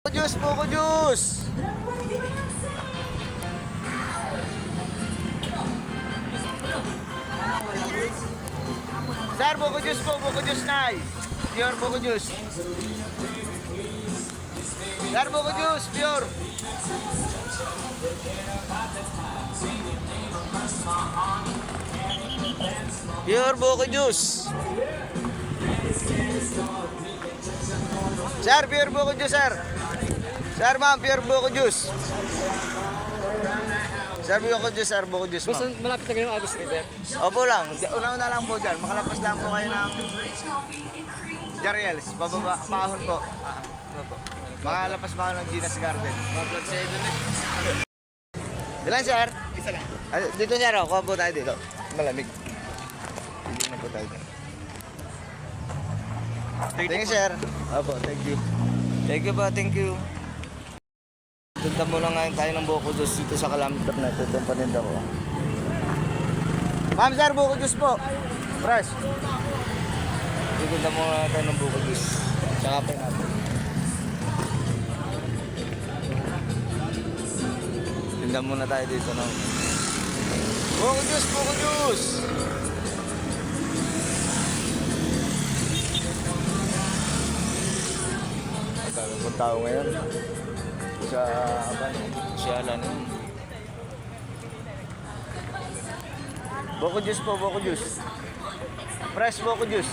juice, buko juice. Sir, buko juice po, buko juice na. Pure buko juice. Sir, buko juice, pure. Pure buko juice. Sir, pure buko juice, sir. Sir, ma'am, pure buko juice. Sir, buko juice, sir, buko juice, Basta ma'am. malapit na kayo Agus River. Opo lang, una-una lang po dyan. Makalapas lang po kayo ng Jariels, pababa, pahon po. Opo. Makalapas pa kayo ng Gina's Garden. Mag-vlog sa ito na. Ilan, sir? Isa lang. Dito, sir, oh. Kuha po tayo dito. Malamig. Dito na po tayo. Thank you, sir. Opo, thank you. Thank you po, thank you. Tunta muna ngayon tayo ng buko juice dito sa Kalamiter na ito. Itong paninda ko. Ma'am, sir, buko juice po. Fresh. Tunta muna tayo ng buko juice. Sa kape natin. Tinda muna tayo dito ng buko juice, buko juice. Ang tao ngayon sa Sialan. Buko juice po, buko juice. Fresh buko juice.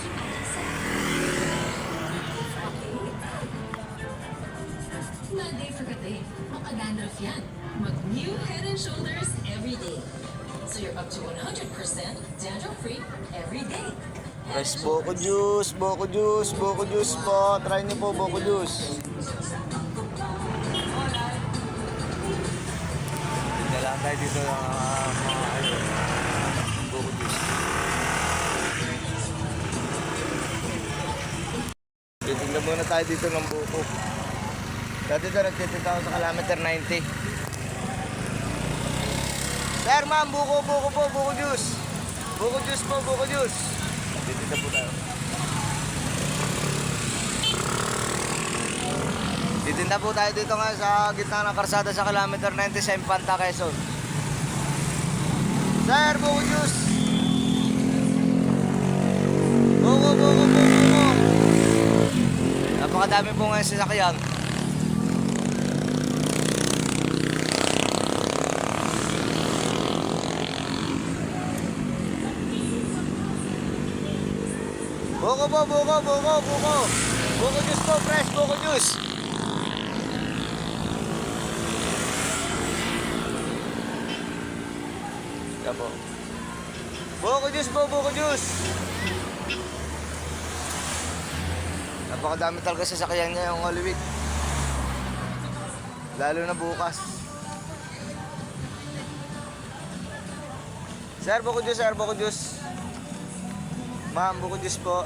Monday for today, makadandruff yan. Mag-new Head and Shoulders every day. So you're up to 100% dandruff-free every day. Fresh buko juice, buko juice, buko juice po. Try niyo po buko juice. Dalaan tayo dito ng buko juice. Titingnan muna tayo dito ng buko. Dati ito nagtitinda ako sa Kilometer 90. Sir, ma'am, buko po, buko juice. Buko juice po, buko juice. Titinda po tayo. Titinda po tayo dito nga sa gitna ng karsada sa Kilometer 90 sa Infanta, Quezon. Sir, buko juice. Buko. Napakadami po ngayon sasakyan. Buko. Buko juice po, fresh buko juice. Yan po. Buko juice po, buko juice. Napakadami talaga sasakyan niya yung Holy Week. Lalo na bukas. Sir, buko juice, sir, buko juice. Ma'am, buko juice po.